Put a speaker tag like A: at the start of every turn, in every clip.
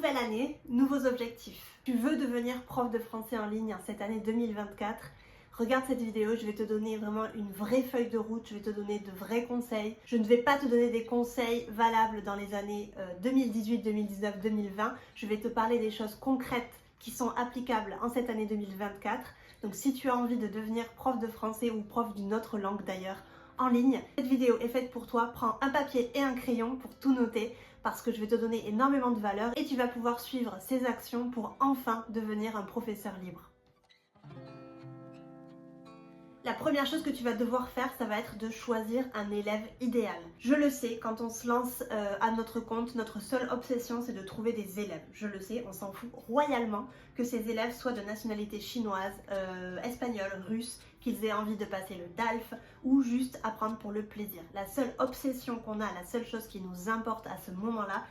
A: Nouvelle année, nouveaux objectifs. Tu veux devenir prof de français en ligne cette année 2024? Regarde cette vidéo, je vais te donner vraiment une vraie feuille de route, je vais te donner de vrais conseils. Je ne vais pas te donner des conseils valables dans les années 2018, 2019, 2020. Je vais te parler des choses concrètes qui sont applicables en cette année 2024. Donc si tu as envie de devenir prof de français ou prof d'une autre langue d'ailleurs en ligne, cette vidéo est faite pour toi. Prends un papier et un crayon pour tout noter parce que je vais te donner énormément de valeur et tu vas pouvoir suivre ces actions pour enfin devenir un professeur libre. La première chose que tu vas devoir faire, ça va être de choisir un élève idéal. Je le sais, quand on se lance à notre compte, notre seule obsession, c'est de trouver des élèves. Je le sais, on s'en fout royalement que ces élèves soient de nationalité chinoise, espagnole, russe, qu'ils aient envie de passer le DALF ou juste apprendre pour le plaisir. La seule obsession qu'on a, la seule chose qui nous importe à ce moment-là,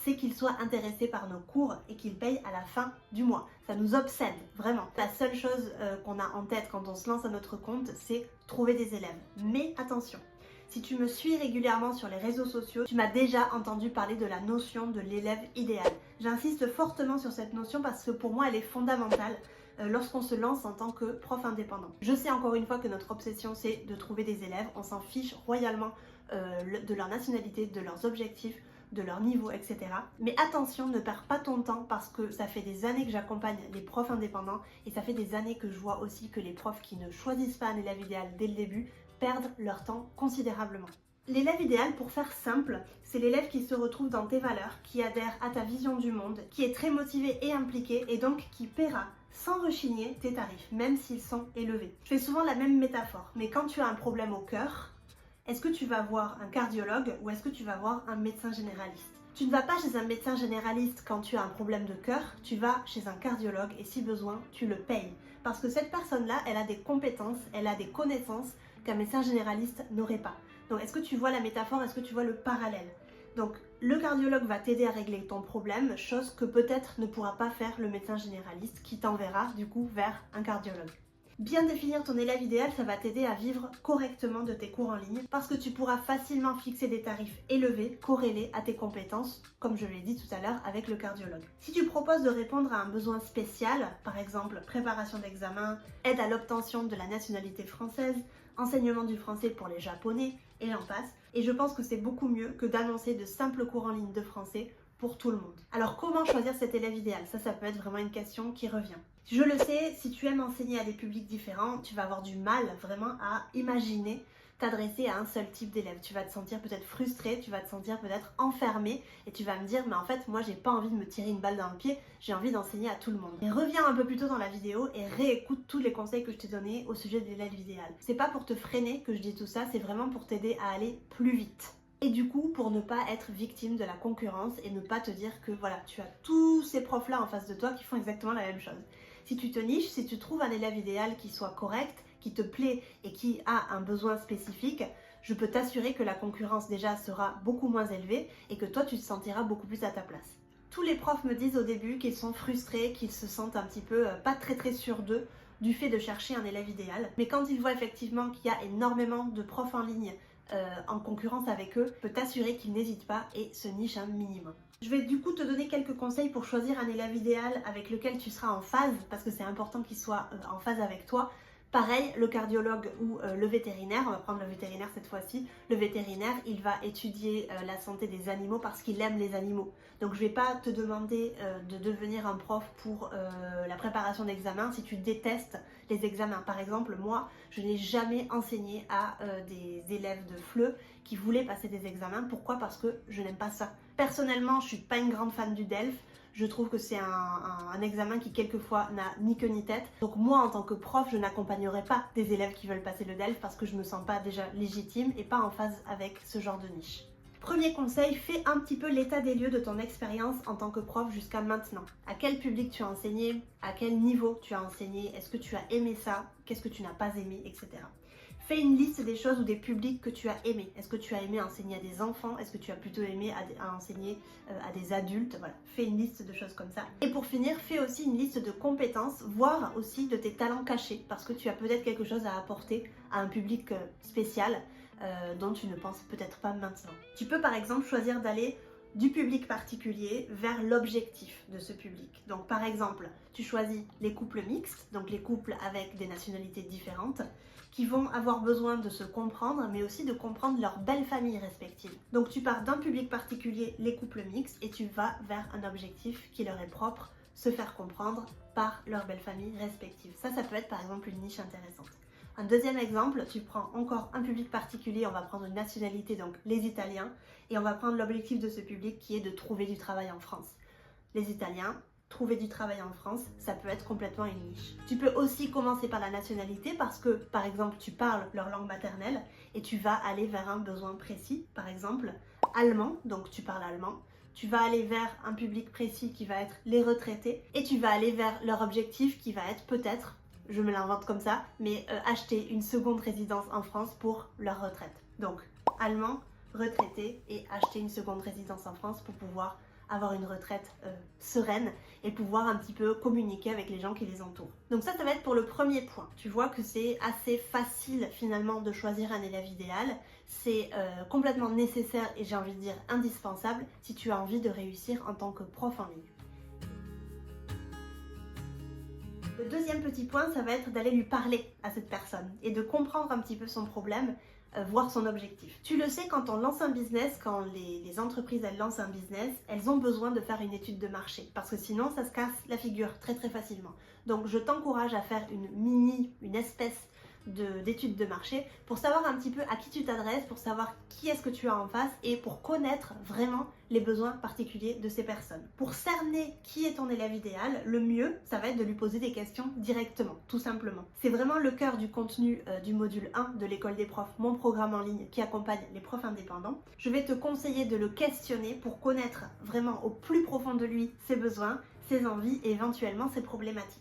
A: c'est qu'ils soient intéressés par nos cours et qu'ils payent à la fin du mois. Ça nous obsède, vraiment. La seule chose qu'on a en tête quand on se lance à notre compte, c'est trouver des élèves. Mais attention, si tu me suis régulièrement sur les réseaux sociaux, tu m'as déjà entendu parler de la notion de l'élève idéal. J'insiste fortement sur cette notion parce que pour moi, elle est fondamentale lorsqu'on se lance en tant que prof indépendant. Je sais encore une fois que notre obsession, c'est de trouver des élèves. On s'en fiche royalement de leur nationalité, de leurs objectifs, de leur niveau, etc. Mais attention, ne perds pas ton temps parce que ça fait des années que j'accompagne les profs indépendants et ça fait des années que je vois aussi que les profs qui ne choisissent pas un élève idéal dès le début perdent leur temps considérablement. L'élève idéal, pour faire simple, c'est l'élève qui se retrouve dans tes valeurs, qui adhère à ta vision du monde, qui est très motivé et impliqué et donc qui paiera sans rechigner tes tarifs, même s'ils sont élevés. Je fais souvent la même métaphore, mais quand tu as un problème au cœur, est-ce que tu vas voir un cardiologue ou est-ce que tu vas voir un médecin généraliste? Tu ne vas pas chez un médecin généraliste quand tu as un problème de cœur, tu vas chez un cardiologue et si besoin, tu le payes. Parce que cette personne-là, elle a des compétences, elle a des connaissances qu'un médecin généraliste n'aurait pas. Donc est-ce que tu vois la métaphore, est-ce que tu vois le parallèle? Donc le cardiologue va t'aider à régler ton problème, chose que peut-être ne pourra pas faire le médecin généraliste qui t'enverra du coup vers un cardiologue. Bien définir ton élève idéal, ça va t'aider à vivre correctement de tes cours en ligne parce que tu pourras facilement fixer des tarifs élevés corrélés à tes compétences, comme je l'ai dit tout à l'heure avec le cardiologue. Si tu proposes de répondre à un besoin spécial, par exemple préparation d'examen, aide à l'obtention de la nationalité française, enseignement du français pour les japonais, et j'en passe, et je pense que c'est beaucoup mieux que d'annoncer de simples cours en ligne de français pour tout le monde. Alors comment choisir cet élève idéal? Ça peut être vraiment une question qui revient. Je le sais, si tu aimes enseigner à des publics différents, tu vas avoir du mal vraiment à imaginer t'adresser à un seul type d'élève. Tu vas te sentir peut-être frustré, tu vas te sentir peut-être enfermé et tu vas me dire mais en fait moi j'ai pas envie de me tirer une balle dans le pied, j'ai envie d'enseigner à tout le monde. Et reviens un peu plus tôt dans la vidéo et réécoute tous les conseils que je t'ai donnés au sujet de l'élève idéal. C'est pas pour te freiner que je dis tout ça, c'est vraiment pour t'aider à aller plus vite. Et du coup, pour ne pas être victime de la concurrence et ne pas te dire que voilà, tu as tous ces profs-là en face de toi qui font exactement la même chose. Si tu te niches, si tu trouves un élève idéal qui soit correct, qui te plaît et qui a un besoin spécifique, je peux t'assurer que la concurrence déjà sera beaucoup moins élevée et que toi tu te sentiras beaucoup plus à ta place. Tous les profs me disent au début qu'ils sont frustrés, qu'ils se sentent un petit peu pas très sûrs d'eux du fait de chercher un élève idéal. Mais quand ils voient effectivement qu'il y a énormément de profs en ligne en concurrence avec eux, je peux t'assurer qu'ils n'hésitent pas et se nichent un minimum. Je vais du coup te donner quelques conseils pour choisir un élève idéal avec lequel tu seras en phase, parce que c'est important qu'il soit en phase avec toi. Pareil, le cardiologue ou le vétérinaire, on va prendre le vétérinaire cette fois-ci, le vétérinaire, il va étudier la santé des animaux parce qu'il aime les animaux. Donc je ne vais pas te demander de devenir un prof pour la préparation d'examens si tu détestes les examens. Par exemple, moi, je n'ai jamais enseigné à des élèves de FLE qui voulaient passer des examens. Pourquoi? Parce que je n'aime pas ça. Personnellement, je ne suis pas une grande fan du DELF. Je trouve que c'est un examen qui quelquefois n'a ni queue ni tête. Donc moi en tant que prof, je n'accompagnerai pas des élèves qui veulent passer le DELF parce que je me sens pas déjà légitime et pas en phase avec ce genre de niche. Premier conseil, fais un petit peu l'état des lieux de ton expérience en tant que prof jusqu'à maintenant. À quel public tu as enseigné? À quel niveau tu as enseigné? Est-ce que tu as aimé ça? Qu'est-ce que tu n'as pas aimé? Etc. Fais une liste des choses ou des publics que tu as aimé. Est-ce que tu as aimé enseigner à des enfants? Est-ce que tu as plutôt aimé à enseigner à des adultes? Voilà, fais une liste de choses comme ça. Et pour finir, fais aussi une liste de compétences, voire aussi de tes talents cachés, parce que tu as peut-être quelque chose à apporter à un public spécial dont tu ne penses peut-être pas maintenant. Tu peux par exemple choisir d'aller du public particulier vers l'objectif de ce public. Donc par exemple, tu choisis les couples mixtes, donc les couples avec des nationalités différentes, qui vont avoir besoin de se comprendre, mais aussi de comprendre leurs belles familles respectives. Donc tu pars d'un public particulier, les couples mixtes, et tu vas vers un objectif qui leur est propre, se faire comprendre par leurs belles familles respectives. Ça peut être par exemple une niche intéressante. Un deuxième exemple, tu prends encore un public particulier, on va prendre une nationalité, donc les Italiens, et on va prendre l'objectif de ce public qui est de trouver du travail en France. Les Italiens, trouver du travail en France, ça peut être complètement une niche. Tu peux aussi commencer par la nationalité parce que, par exemple, tu parles leur langue maternelle et tu vas aller vers un besoin précis, par exemple, allemand, donc tu parles allemand. Tu vas aller vers un public précis qui va être les retraités et tu vas aller vers leur objectif qui va être peut-être, je me l'invente comme ça, mais acheter une seconde résidence en France pour leur retraite. Donc, allemand, retraité et acheter une seconde résidence en France pour pouvoir avoir une retraite sereine et pouvoir un petit peu communiquer avec les gens qui les entourent. Donc ça va être pour le premier point. Tu vois que c'est assez facile finalement de choisir un élève idéal. C'est complètement nécessaire et j'ai envie de dire indispensable si tu as envie de réussir en tant que prof en ligne. Le deuxième petit point, ça va être d'aller lui parler à cette personne et de comprendre un petit peu son problème, voir son objectif. Tu le sais, quand on lance un business, quand les entreprises elles lancent un business, elles ont besoin de faire une étude de marché parce que sinon ça se casse la figure très facilement. Donc je t'encourage à faire une espèce d'étude de marché pour savoir un petit peu à qui tu t'adresses, pour savoir qui est-ce que tu as en face et pour connaître vraiment les besoins particuliers de ces personnes. Pour cerner qui est ton élève idéal, le mieux, ça va être de lui poser des questions directement, tout simplement. C'est vraiment le cœur du contenu du module 1 de l'école des profs, mon programme en ligne qui accompagne les profs indépendants. Je vais te conseiller de le questionner pour connaître vraiment au plus profond de lui ses besoins, ses envies et éventuellement ses problématiques.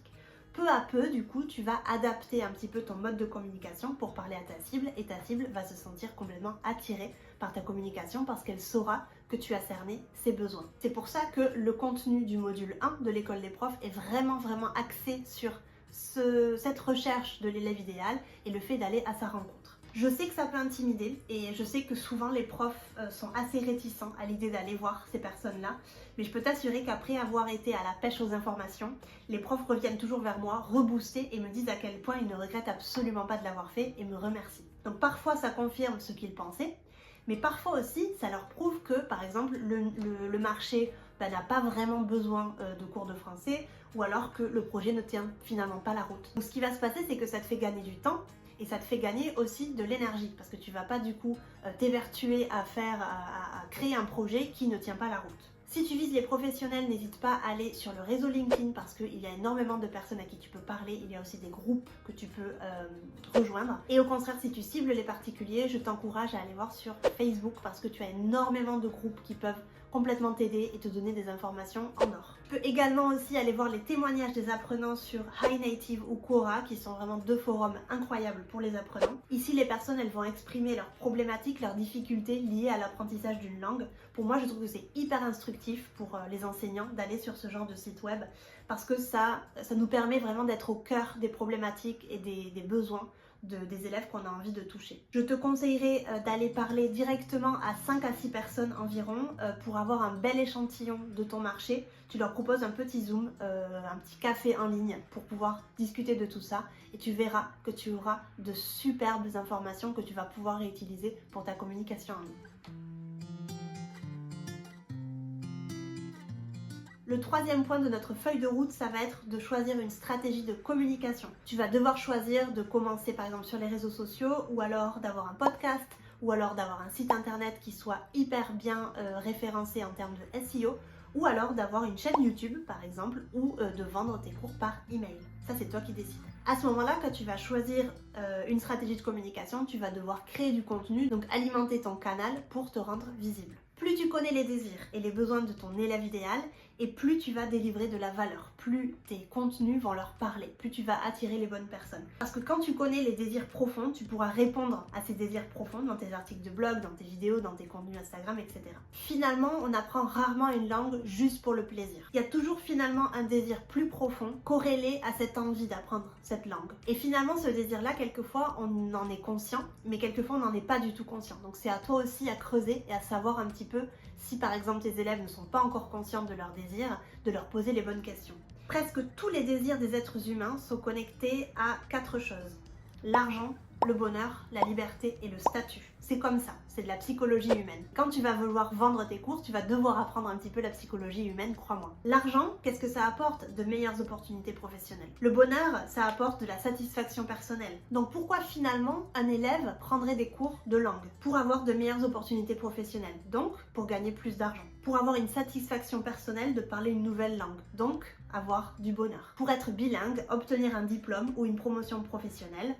A: Peu à peu, du coup, tu vas adapter un petit peu ton mode de communication pour parler à ta cible et ta cible va se sentir complètement attirée par ta communication parce qu'elle saura que tu as cerné ses besoins. C'est pour ça que le contenu du module 1 de l'école des profs est vraiment axé sur cette recherche de l'élève idéal et le fait d'aller à sa rencontre. Je sais que ça peut intimider et je sais que souvent les profs sont assez réticents à l'idée d'aller voir ces personnes-là, mais je peux t'assurer qu'après avoir été à la pêche aux informations, les profs reviennent toujours vers moi, reboostés et me disent à quel point ils ne regrettent absolument pas de l'avoir fait et me remercient. Donc parfois ça confirme ce qu'ils pensaient, mais parfois aussi ça leur prouve que par exemple le marché n'a pas vraiment besoin de cours de français ou alors que le projet ne tient finalement pas la route. Donc ce qui va se passer, c'est que ça te fait gagner du temps et ça te fait gagner aussi de l'énergie parce que tu vas pas du coup t'évertuer à créer un projet qui ne tient pas la route. Si tu vises les professionnels, n'hésite pas à aller sur le réseau LinkedIn parce qu'il y a énormément de personnes à qui tu peux parler. Il y a aussi des groupes que tu peux rejoindre. Et au contraire, si tu cibles les particuliers, je t'encourage à aller voir sur Facebook parce que tu as énormément de groupes qui peuvent complètement t'aider et te donner des informations en or. Tu peux également aussi aller voir les témoignages des apprenants sur High Native ou Quora qui sont vraiment deux forums incroyables pour les apprenants. Ici, les personnes elles vont exprimer leurs problématiques, leurs difficultés liées à l'apprentissage d'une langue. Pour moi, je trouve que c'est hyper instructif pour les enseignants d'aller sur ce genre de site web parce que ça nous permet vraiment d'être au cœur des problématiques et des besoins des élèves qu'on a envie de toucher. Je te conseillerais d'aller parler directement à 5 à 6 personnes environ pour avoir un bel échantillon de ton marché. Tu leur proposes un petit Zoom, un petit café en ligne pour pouvoir discuter de tout ça et tu verras que tu auras de superbes informations que tu vas pouvoir réutiliser pour ta communication en ligne. Le troisième point de notre feuille de route, ça va être de choisir une stratégie de communication. Tu vas devoir choisir de commencer par exemple sur les réseaux sociaux ou alors d'avoir un podcast ou alors d'avoir un site internet qui soit hyper bien référencé en termes de SEO ou alors d'avoir une chaîne YouTube par exemple ou de vendre tes cours par email. Ça, c'est toi qui décides. À ce moment-là, quand tu vas choisir une stratégie de communication, tu vas devoir créer du contenu, donc alimenter ton canal pour te rendre visible. Plus tu connais les désirs et les besoins de ton élève idéal, et plus tu vas délivrer de la valeur, plus tes contenus vont leur parler, plus tu vas attirer les bonnes personnes. Parce que quand tu connais les désirs profonds, tu pourras répondre à ces désirs profonds dans tes articles de blog, dans tes vidéos, dans tes contenus Instagram, etc. Finalement, on apprend rarement une langue juste pour le plaisir. Il y a toujours finalement un désir plus profond corrélé à cette envie d'apprendre cette langue. Et finalement, ce désir-là, quelquefois, on en est conscient, mais quelquefois, on n'en est pas du tout conscient. Donc c'est à toi aussi à creuser et à savoir un petit peu si par exemple tes élèves ne sont pas encore conscients de leurs désirs, de leur poser les bonnes questions. Presque tous les désirs des êtres humains sont connectés à 4 choses. L'argent, le bonheur, la liberté et le statut. C'est comme ça, c'est de la psychologie humaine. Quand tu vas vouloir vendre tes cours, tu vas devoir apprendre un petit peu la psychologie humaine, crois-moi. L'argent, qu'est-ce que ça apporte? De meilleures opportunités professionnelles. Le bonheur, ça apporte de la satisfaction personnelle. Donc pourquoi finalement un élève prendrait des cours de langue? Pour avoir de meilleures opportunités professionnelles, donc pour gagner plus d'argent. Pour avoir une satisfaction personnelle de parler une nouvelle langue, donc avoir du bonheur. Pour être bilingue, obtenir un diplôme ou une promotion professionnelle,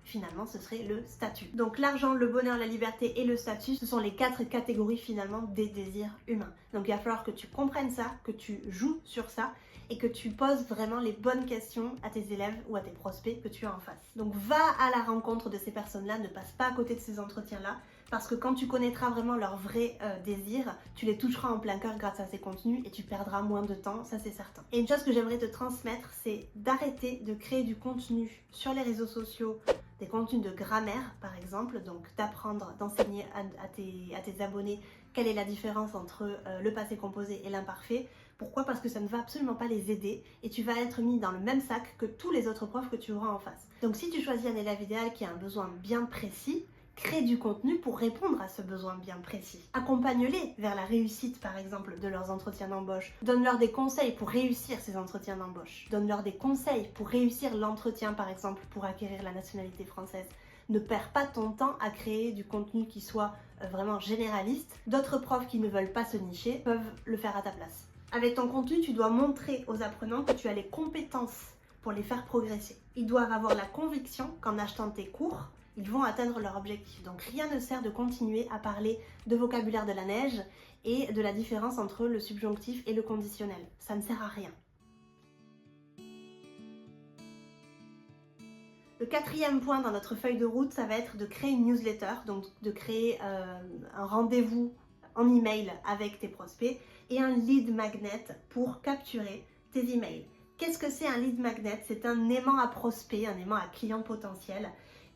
A: finalement ce serait le statut. Donc l'argent, le bonheur, la liberté et le statut, ce sont les 4 catégories finalement des désirs humains. Donc il va falloir que tu comprennes ça, que tu joues sur ça et que tu poses vraiment les bonnes questions à tes élèves ou à tes prospects que tu as en face. Donc va à la rencontre de ces personnes-là, ne passe pas à côté de ces entretiens-là, parce que quand tu connaîtras vraiment leurs vrais désirs, tu les toucheras en plein cœur grâce à ces contenus et tu perdras moins de temps, ça c'est certain. Et une chose que j'aimerais te transmettre, c'est d'arrêter de créer du contenu sur les réseaux sociaux, des contenus de grammaire par exemple, donc d'apprendre, d'enseigner à tes abonnés quelle est la différence entre le passé composé et l'imparfait. Pourquoi? Parce que ça ne va absolument pas les aider et tu vas être mis dans le même sac que tous les autres profs que tu auras en face. Donc si tu choisis un élève idéal qui a un besoin bien précis, crée du contenu pour répondre à ce besoin bien précis. Accompagne-les vers la réussite par exemple de leurs entretiens d'embauche. Donne-leur des conseils pour réussir ces entretiens d'embauche. Donne-leur des conseils pour réussir l'entretien par exemple pour acquérir la nationalité française. Ne perds pas ton temps à créer du contenu qui soit vraiment généraliste. D'autres profs qui ne veulent pas se nicher peuvent le faire à ta place. Avec ton contenu, tu dois montrer aux apprenants que tu as les compétences pour les faire progresser. Ils doivent avoir la conviction qu'en achetant tes cours, ils vont atteindre leur objectif. Donc rien ne sert de continuer à parler de vocabulaire de la neige et de la différence entre le subjonctif et le conditionnel. Ça ne sert à rien. Le 4e point dans notre feuille de route, ça va être de créer une newsletter, donc de créer un rendez-vous en email avec tes prospects et un lead magnet pour capturer tes emails. Qu'est-ce que c'est un lead magnet? C'est un aimant à prospect, un aimant à client potentiel.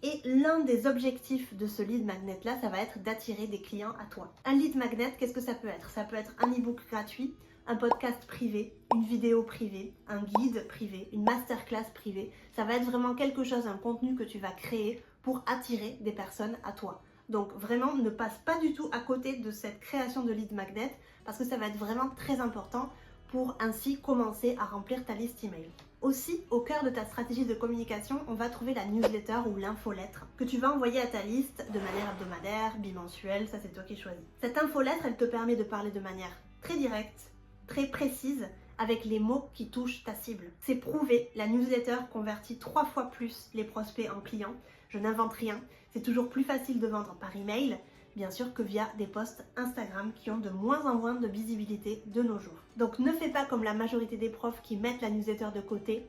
A: Et l'un des objectifs de ce lead magnet là, ça va être d'attirer des clients à toi. Un lead magnet, qu'est-ce que ça peut être? Ça peut être un e-book gratuit, un podcast privé, une vidéo privée, un guide privé, une masterclass privée. Ça va être vraiment quelque chose, un contenu que tu vas créer pour attirer des personnes à toi. Donc vraiment, ne passe pas du tout à côté de cette création de lead magnet parce que ça va être vraiment très important pour ainsi commencer à remplir ta liste email. Aussi, au cœur de ta stratégie de communication, on va trouver la newsletter ou l'infolettre que tu vas envoyer à ta liste de manière hebdomadaire, bimensuelle, ça c'est toi qui choisis. Cette infolettre, elle te permet de parler de manière très directe, très précise, avec les mots qui touchent ta cible. C'est prouvé, la newsletter convertit 3 fois plus les prospects en clients. Je n'invente rien, c'est toujours plus facile de vendre par email, bien sûr que via des posts Instagram qui ont de moins en moins de visibilité de nos jours. Donc ne fais pas comme la majorité des profs qui mettent la newsletter de côté,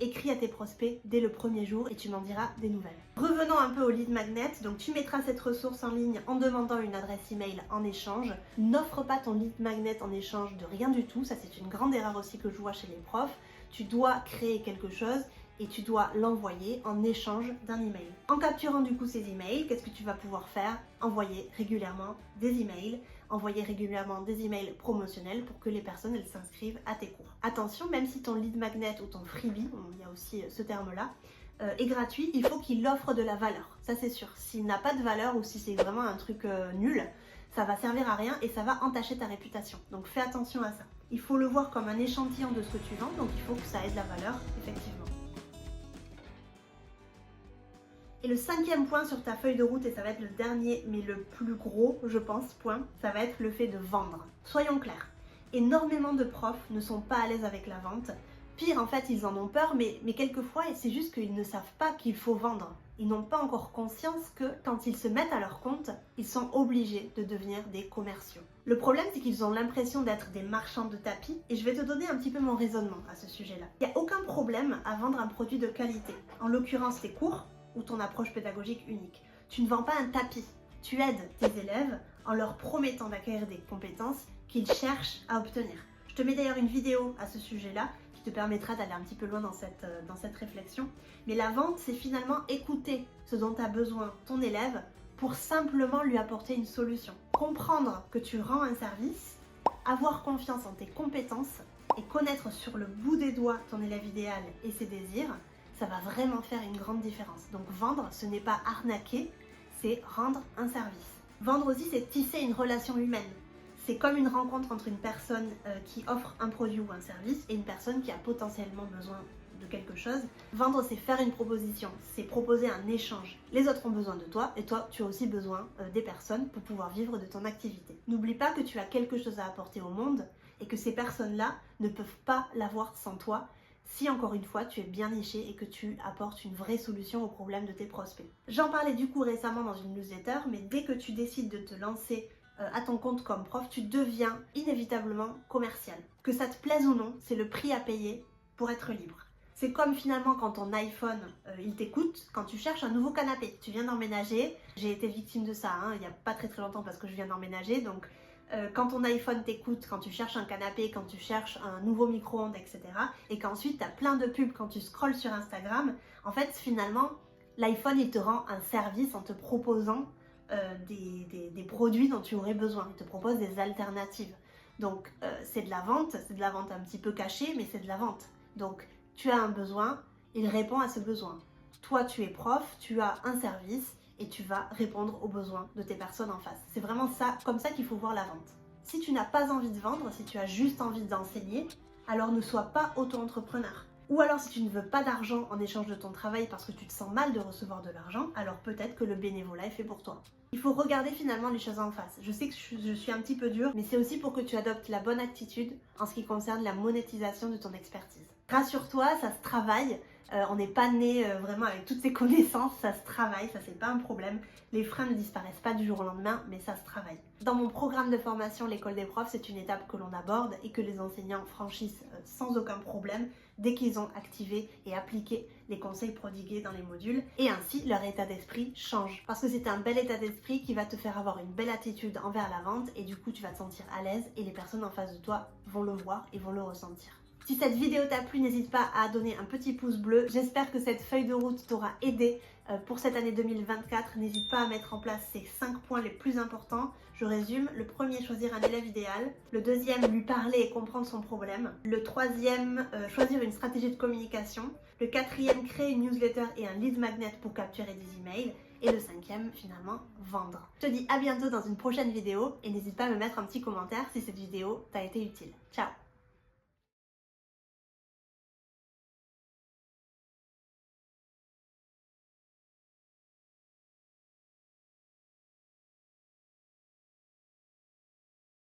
A: écris à tes prospects dès le premier jour et tu m'en diras des nouvelles. Revenons un peu au lead magnet, donc tu mettras cette ressource en ligne en demandant une adresse email en échange. N'offre pas ton lead magnet en échange de rien du tout, ça c'est une grande erreur aussi que je vois chez les profs. Tu dois créer quelque chose et tu dois l'envoyer en échange d'un email. En capturant du coup ces emails, qu'est-ce que tu vas pouvoir faire? Envoyer régulièrement des emails, envoyer régulièrement des emails promotionnels pour que les personnes elles s'inscrivent à tes cours. Attention, même si ton lead magnet ou ton freebie, il y a aussi ce terme-là, est gratuit, il faut qu'il offre de la valeur. Ça c'est sûr. S'il n'a pas de valeur ou si c'est vraiment un truc nul, ça va servir à rien et ça va entacher ta réputation. Donc fais attention à ça. Il faut le voir comme un échantillon de ce que tu vends, donc il faut que ça ait de la valeur, effectivement. Et le 5e point sur ta feuille de route, et ça va être le dernier mais le plus gros, je pense, point, ça va être le fait de vendre. Soyons clairs, énormément de profs ne sont pas à l'aise avec la vente. Pire, en fait, ils en ont peur, mais quelquefois, c'est juste qu'ils ne savent pas qu'il faut vendre. Ils n'ont pas encore conscience que quand ils se mettent à leur compte, ils sont obligés de devenir des commerciaux. Le problème, c'est qu'ils ont l'impression d'être des marchands de tapis, et je vais te donner un petit peu mon raisonnement à ce sujet-là. Il n'y a aucun problème à vendre un produit de qualité, en l'occurrence tes cours, ou ton approche pédagogique unique. Tu ne vends pas un tapis, tu aides tes élèves en leur promettant d'acquérir des compétences qu'ils cherchent à obtenir. Je te mets d'ailleurs une vidéo à ce sujet-là qui te permettra d'aller un petit peu loin dans cette réflexion. Mais la vente, c'est finalement écouter ce dont a besoin ton élève pour simplement lui apporter une solution. comprendre que tu rends un service, avoir confiance en tes compétences et connaître sur le bout des doigts ton élève idéal et ses désirs, ça va vraiment faire une grande différence. Donc vendre, ce n'est pas arnaquer, c'est rendre un service. Vendre aussi, c'est tisser une relation humaine. C'est comme une rencontre entre une personne qui offre un produit ou un service et une personne qui a potentiellement besoin de quelque chose. Vendre, c'est faire une proposition, c'est proposer un échange. Les autres ont besoin de toi et toi, tu as aussi besoin des personnes pour pouvoir vivre de ton activité. N'oublie pas que tu as quelque chose à apporter au monde et que ces personnes-là ne peuvent pas l'avoir sans toi si, encore une fois, tu es bien niché et que tu apportes une vraie solution aux problèmes de tes prospects. J'en parlais du coup récemment dans une newsletter, mais dès que tu décides de te lancer à ton compte comme prof, tu deviens inévitablement commercial. Que ça te plaise ou non, c'est le prix à payer pour être libre. C'est comme finalement quand ton iPhone, il t'écoute, quand tu cherches un nouveau canapé. Tu viens d'emménager, j'ai été victime de ça il n'y a pas très longtemps parce que je viens d'emménager. Donc quand ton iPhone t'écoute, quand tu cherches un canapé, quand tu cherches un nouveau micro-ondes, etc. Et qu'ensuite tu as plein de pubs quand tu scrolles sur Instagram, en fait finalement l'iPhone il te rend un service en te proposant des produits dont tu aurais besoin. Il te propose des alternatives. Donc c'est de la vente un petit peu cachée, mais c'est de la vente. Donc tu as un besoin, il répond à ce besoin. Toi, tu es prof, tu as un service et tu vas répondre aux besoins de tes personnes en face. C'est vraiment ça, comme ça qu'il faut voir la vente. Si tu n'as pas envie de vendre, si tu as juste envie d'enseigner, alors ne sois pas auto-entrepreneur. Ou alors si tu ne veux pas d'argent en échange de ton travail parce que tu te sens mal de recevoir de l'argent, alors peut-être que le bénévolat est fait pour toi. Il faut regarder finalement les choses en face. Je sais que je suis un petit peu dure, mais c'est aussi pour que tu adoptes la bonne attitude en ce qui concerne la monétisation de ton expertise. Rassure-toi, ça se travaille. On n'est pas né vraiment avec toutes ces connaissances, ça se travaille, ça c'est pas un problème. Les freins ne disparaissent pas du jour au lendemain, mais ça se travaille. Dans mon programme de formation, l'école des profs, c'est une étape que l'on aborde et que les enseignants franchissent sans aucun problème dès qu'ils ont activé et appliqué les conseils prodigués dans les modules. Et ainsi, leur état d'esprit change. Parce que c'est un bel état d'esprit qui va te faire avoir une belle attitude envers la vente et du coup, tu vas te sentir à l'aise et les personnes en face de toi vont le voir et vont le ressentir. Si cette vidéo t'a plu, n'hésite pas à donner un petit pouce bleu. J'espère que cette feuille de route t'aura aidé pour cette année 2024. N'hésite pas à mettre en place ces 5 points les plus importants. Je résume. Le premier, choisir un élève idéal. Le deuxième, lui parler et comprendre son problème. Le troisième, choisir une stratégie de communication. Le quatrième, créer une newsletter et un lead magnet pour capturer des emails. Et le cinquième, finalement, vendre. Je te dis à bientôt dans une prochaine vidéo et n'hésite pas à me mettre un petit commentaire si cette vidéo t'a été utile. Ciao!